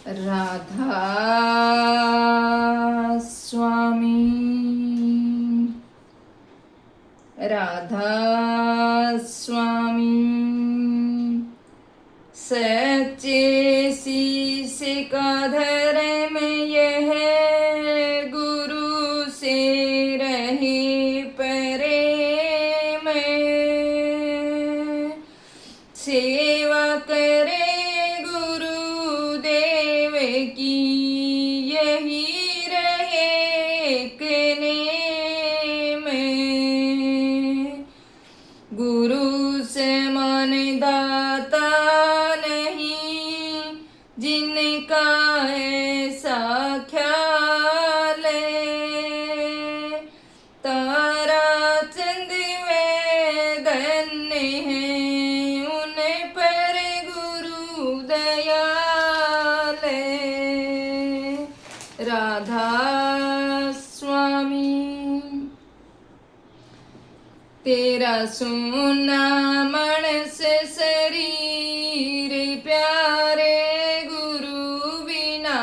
राधा स्वामी, राधा स्वामी, सच्चे शीश का धरे में यह गुरु से रहे परे में, सेवा करे गुरुदेव की यही रहे में। गुरु से मन दाता नहीं जिनका ऐसा ख्याल है, तारा चंद वे धन्य हैं उन पर गुरु दयाल है। राधा स्वामी, तेरा सोना मनस शरीर प्यारे गुरु बिना,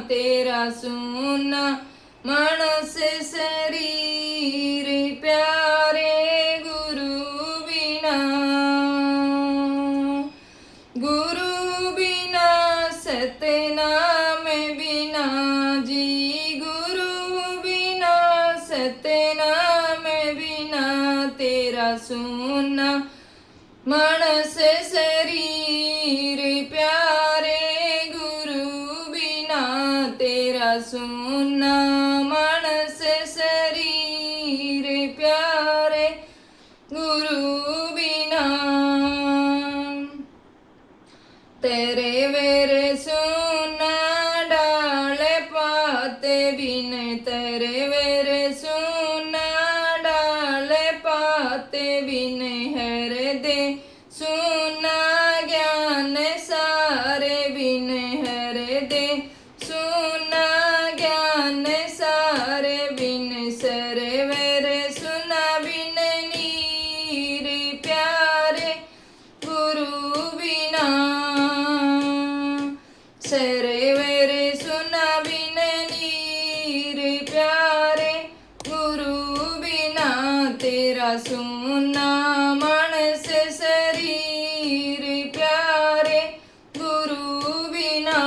तेरा सोना मनस शरीर प्यारे गुरु बिना, गुरु बिना सतनाम बिना जी, गुरु बिना सतनाम बिना, तेरा सोना मनस शरीर प्यारे गुरु बिना, तेरा सोना मनस शरीर प्यारे गुरु बिना। तेरे वेरे सोना डाल पाते बिन, तेरे वेरे सोना डाल पाते बिन, हर दे सोना ज्ञान सारे बिन, हर दे सोना ज्ञान सारे बिन, सरवर सुना बिन नीर प्यारे गुरु बिना, सरवर सुना बिन नीर प्यारे गुरु बिना, तेरा सोना मनस शरीर प्यारे गुरु बिना।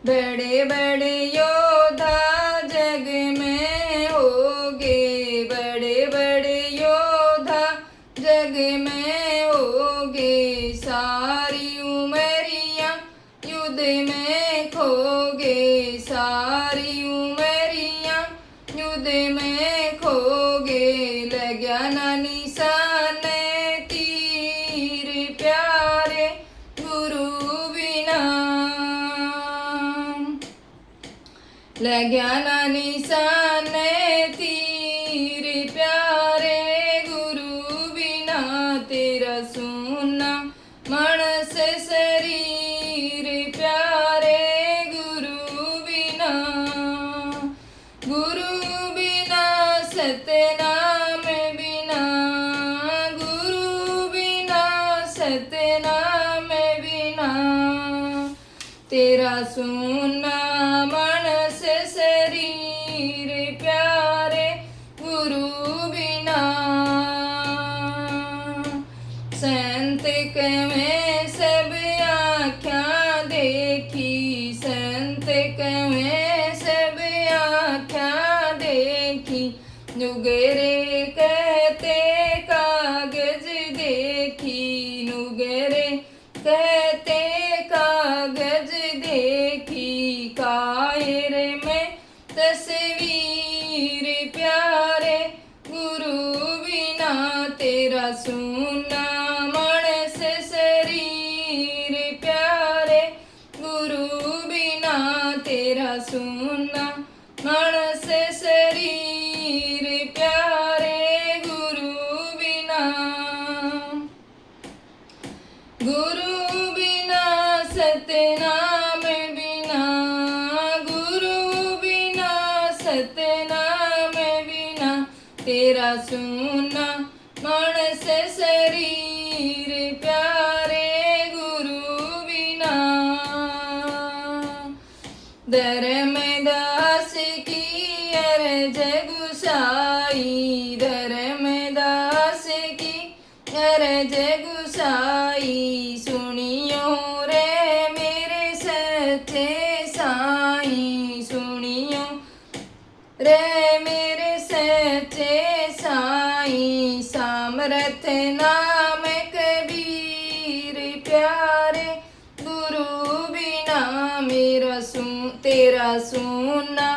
बड़े बड़े योद्धा जग में होगे, बड़े बड़े योद्धा जग में होगे, सारी उमरियां युद्ध में खोगे, सारी उमरियां युद्ध में खोगे, लग्या ना निशान तीर प्यारे गुरु बिना, लग्या ना निशान तीर प्यारे गुरु बिना, तेरा सोना मनस शरीर प्यारे गुरु बिना, गुरु बिना सतनाम बिना, गुरु बिना सतनाम बिना, तेरा सोना मनस शरीर प्यारे गुरु बिना। संत कमें सब आँखें देखी, संत कमें सब आँखें देखी, नुगरे कहते कागज देखी, नुगरे कहते कागज देखी, कायर में तस्वीर प्यारे गुरु बिना, तेरा सोना मनस शरीर प्यारे गुरु बिना, तेरा सोना मनस शरीर प्यारे गुरु बिना, गुरु बिना सतनाम बिना, गुरु बिना सतनाम बिना, तेरा सोना मनस शरीर प्यारे गुरु बिना। अरज गुसाई सुनियो रे मेरे सच्चे साईं, सुनियो रे मेरे सच्चे साईं। सामर्थ नाम कबीर प्यारे, गुरु बिना मेरा तेरा सुना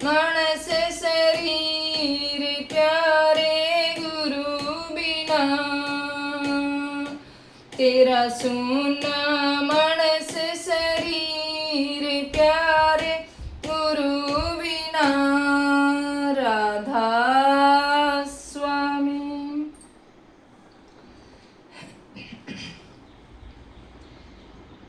मानस शरीर प्यारे, गुरु बिना तेरा सुना मानस शरीर प्यारे, गुरु बिना। राधा स्वामी।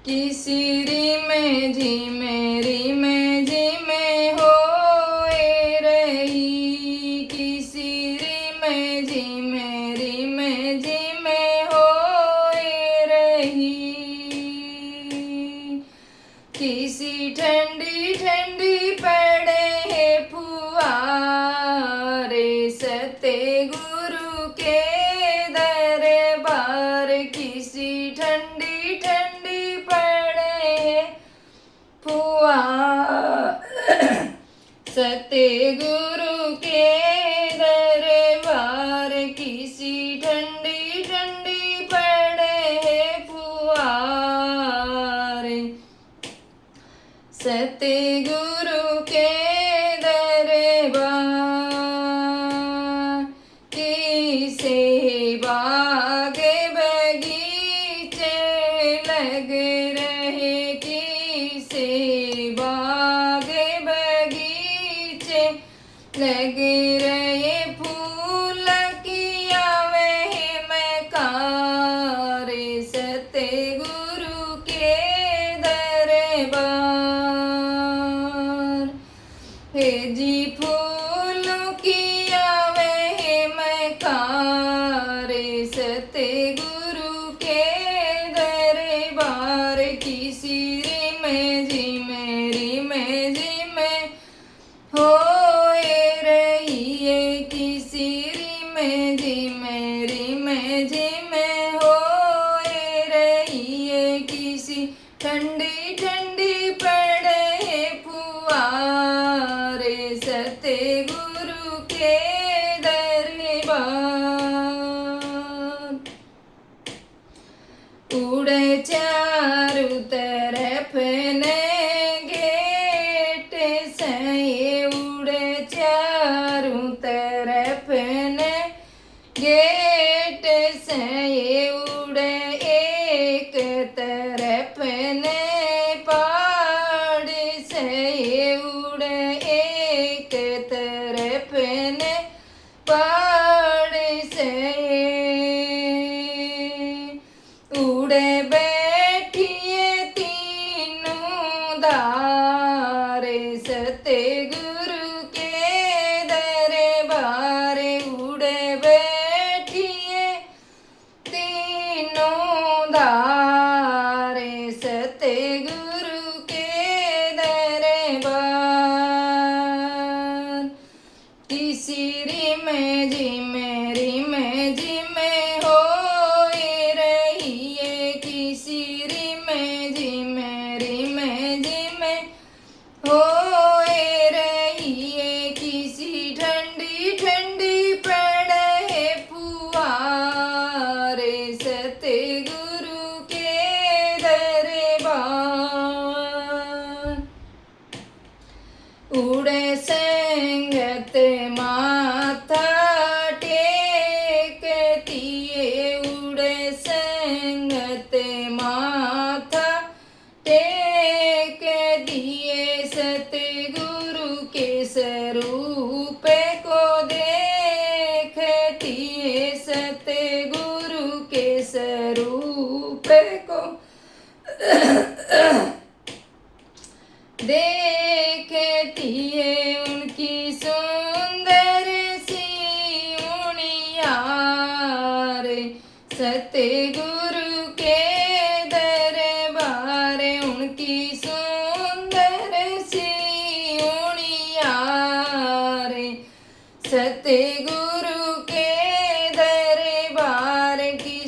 किसी री में जी मेरी में जी में होए रही, किसी री में जी मेरी में जी में होए रही। किसी ठंडी ठंडी पड़े है फुहारे, सत्य गुरु के दरबार। किसी ठंडी ठंडी सत्य गुरु के दरबार। किसी ठंडी ठंडी पड़े फुहार, सत्य गुरु के दरबार। किसे बाग बगीचे लग रहे, किसे बाग बगीचे लग रहे, फूल किया वह मकार, सत्य गुरु के दरबार। हे जी फूल किया वह मकार, सत्य गुरु के दरबार। किसी री में जी मेरी में जी में होए रही है, किसी री में जी मेरी में जी में होए रही है। किसी ठंडी ठंडी पड़े फुहार, सत्य गुरु के दरबार। उड़े चारों तरफ ने गेट से, उड़े चारों तरफ ने गेट से, उड़े एक तरफ ने पहाड़ से, उड़े एक तरफ ने पहाड़ से। उड़े बैठिए तीनों धार, सत्य गुरु के दरबार। उड़े बैठिए तीनों धार, सत्य गुरु के दरबार। किसी री में जी मेरी में जी में होए रही है, किसी री में जी मेरी में जी में होए रही है। किसी ठंडी ठंडी पड़े फुहार, सत्य गुरु के दरबार। उड़े संगत माथा टेकती है, उड़े संगत माथा टेक दिए, सत्य गुरु के स्वरूप को देखती है, सत्य गुरु के स्वरूप को देखती है। उनकी सुंदर सी उनियार, सत्य गुरु के दरबार। उनकी सुंदर सी उनियार, सत्य गुरु के दरबार। की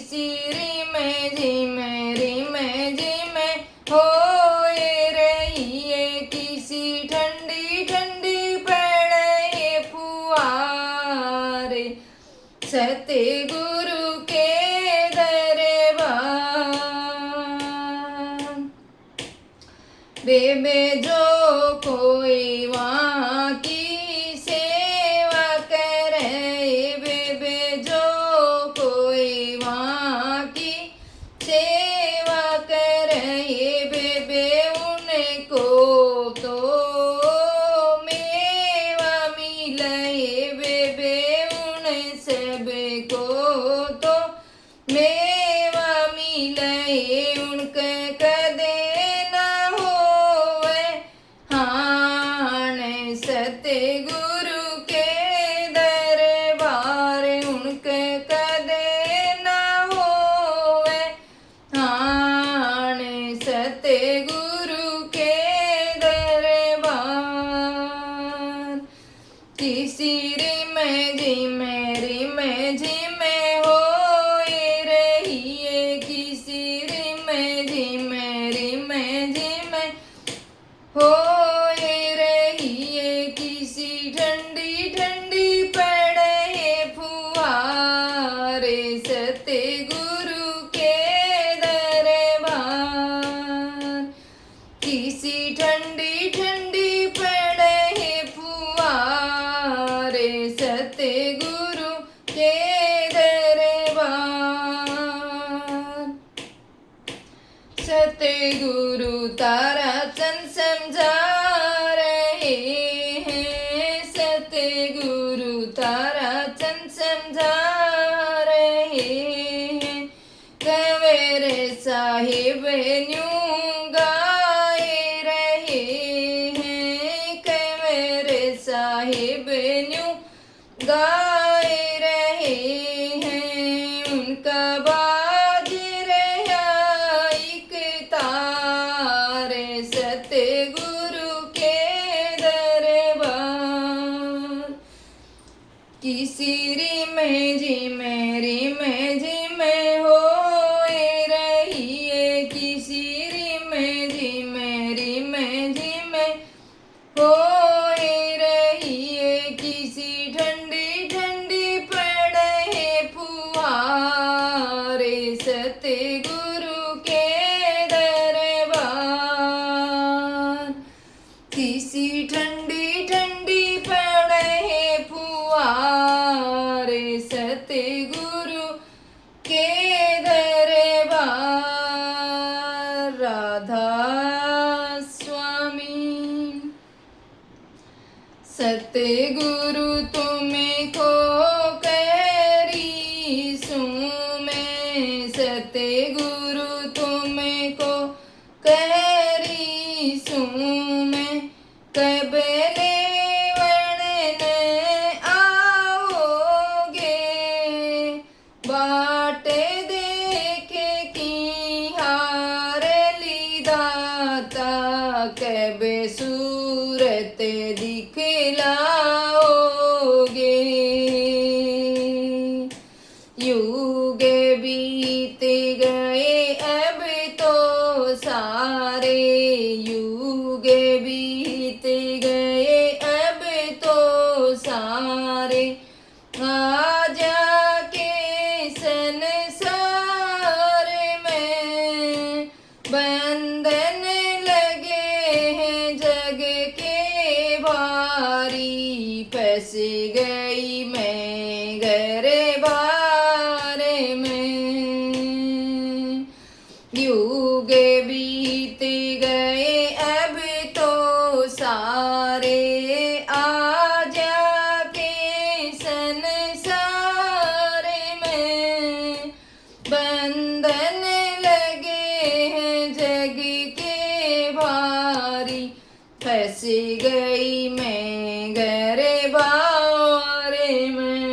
बेबे जो कोई वहाँ की सेवा करे, बेबे जो कोई वहाँ की सेवा करे, बेबे उनको तो मेवा मिले, बेबे उन सब को तो मेवा मिले, उनके कदे सतगुरु के दरबार, उनके कदे न होवे हाण, सतगुरु के दरबार। किसी रिम झिम होए रहिए, किसी रिम झिम होए रहिए, किसी ठंडी ठंडी पड़े फुहारे, सतगुरु के दरबार। किसी ठंडी ठंडी पड़े फुहारे, सतगुरु के दरबार। सतगुरु तारा चंद समझा रहे हैं, सतगुरु तारा चंद समझा रहे हैं, कवेरे साहिब न्यू गाए रहे हैं, कवेरे साहिब न्यू गाए रहे हैं, उनका बाज रहा एक तार, सतगुरु के दरबार। किसी रिम झिम होए रहिए, किसी रिम झिम होए रहिए, किसी ठंडी ठंडी पड़े फुहारे, सतगुरु के दरबार। किसी ठंडी ठंडी पड़े फुहारे, सतगुरु के दरबार। राधा स्वामी। सतगुरु तुमको करी सूं मैं, सतगुरु तुमको करी सूं मैं, कब लेवण आओगे, बाट देख की हार ली दाता, कब सूरत दिखलाओगे। युग बीत गए अब तो सारे, युग बीत गए अब तो सारे, आ जाके संसार में बंधन लगे हैं जग के भारी, फंस गई मैं गरबार में। युग बीत गए अब तो सारे, आ जाके संसार में बंधन लगे हैं जग के भारी, फंस गई मैं गरबार में।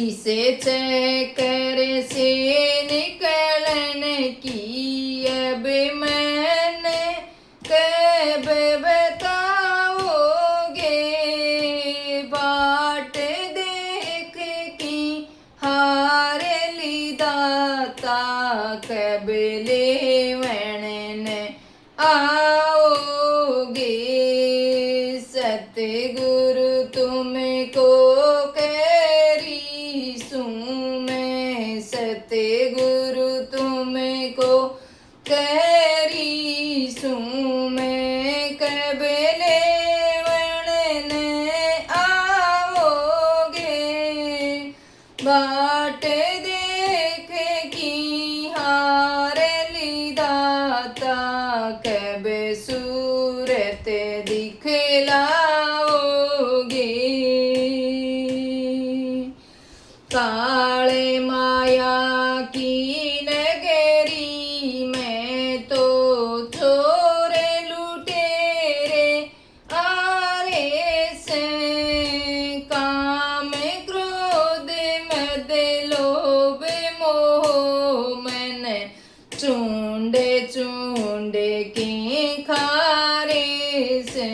इसे चक्कर से निकलन की अब मैंने कब बताओगे, बाट देख की हार ली दाता, कब लेवण आओगे। सतगुरु तुमको करी सूं मैं, सतगुरु तुमको कह देख की हार ली दाता, कब सूरत दिखलाओगे। काले माया की नगरी में तो चोर लुटेरे आरे से, काम क्रोध मद लोभ मोह मन चूंड चूंड के खारे से।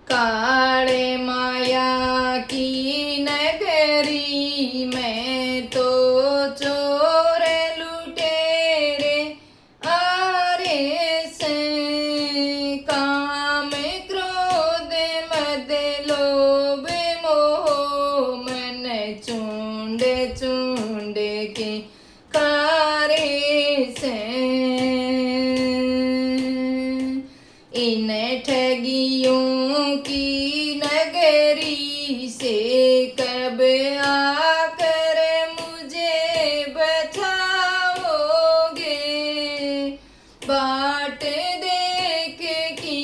काले माया की नगरी में तो चोर लुटेरे आरे से, काम क्रोध मद लोभ मोह मन चूंड चूंड के कारे से। इन ठगियों की नगरी से कब आकर मुझे बचाओगे। बाट देख की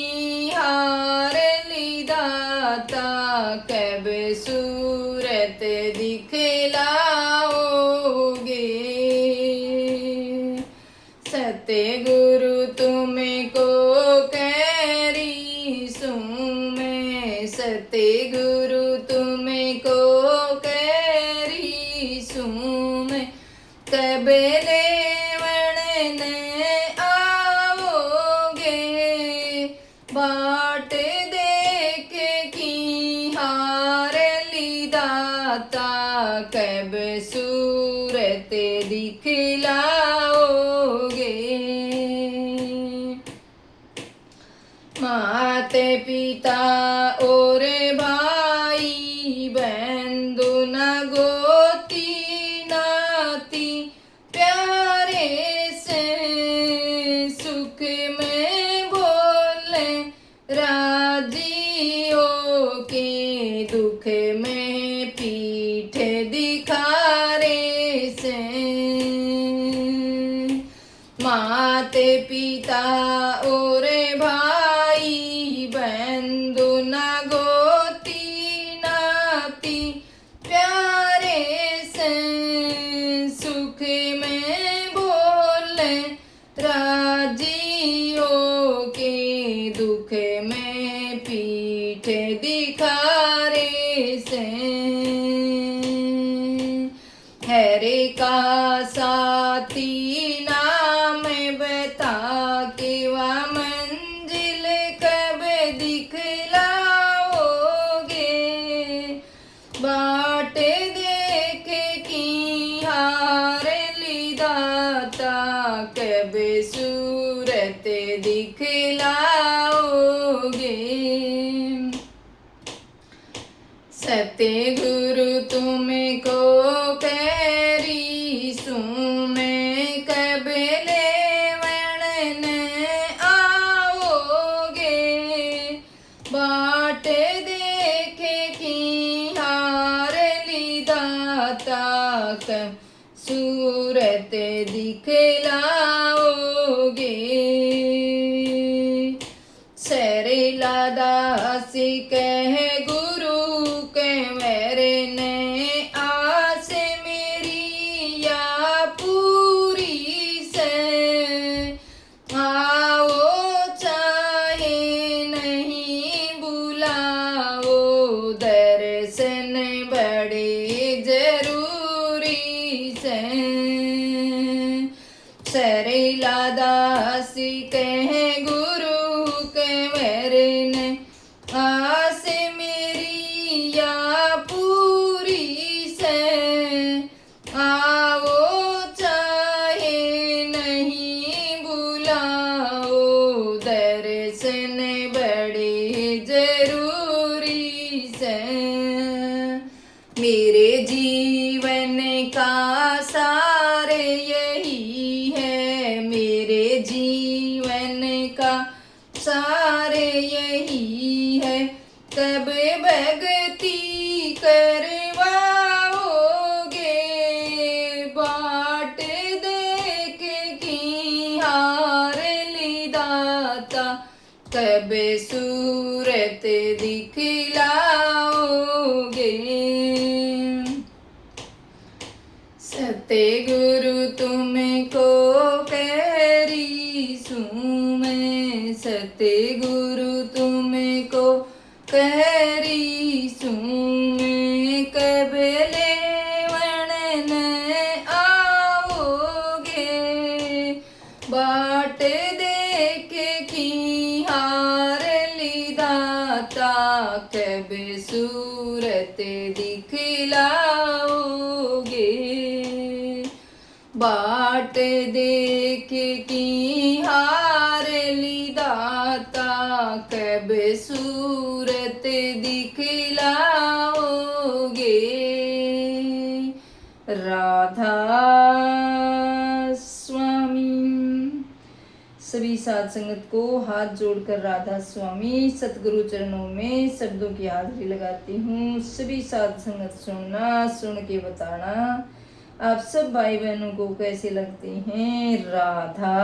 हार ली दाता, कब सूरत दिखलाओगे। सतगुरु तुमको कैरी सूं मैं, सतगुरु तुमको कैरी सूं मैं, कब लेवण आओगे। बाट देख की हार ली दाता, कब सूरत दिखलाओगे। मात पिता और भाई बंधु न गोती नाती प्यारे से, सुख में बोले राजियों के, दुख में पीठ दिखारे से। मात पिता और भाई बंधु न गोती नाती प्यारे से, सुख में बोले राजियों के, दुख में पीठ दिखारे से। हरे का साथी नाम बता के वा मंजिल कब दिखलाओगे। बाट देख की हार ली दाता, कब सूरत दिखलाओगे। सतगुरु तुमको कैरी सूं मैं, कब लेवण आओगे। बाट देख की हार ली दाता, कब सूरत दिखलाओगे। सरला दास कह गुरु के मेरे ने आस मेरी या पूरी से, आओ चाहे नहीं बुलाओ, दर्शन बड़े जरूरी से। सरला दास कह गुरु के मेरे ने आस मेरी या पूरी से, आओ चाहे नहीं बुलाओ, दर्शन बड़े जरूरी से। मेरे जीवन का सार यही है, मेरे जीवन का सार यही है, कब भक्ति सतगुरु तुमको करी सूं मैं, सतगुरु तुमको करी सूं मैं, कब लेवण न आओगे, बाट देख की हार ली दाता, कब सूरत दिखलाओगे, बाट देख की हार ली दाता, कब सूरत दिखलाओगे। राधा स्वामी। सभी साध संगत को हाथ जोड़कर राधा स्वामी सतगुरु चरणों में शब्दों की हाजिरी लगाती हूँ। सभी साध संगत सुनना, सुन के बताना आप सब भाई बहनों को कैसे लगते हैं। राधा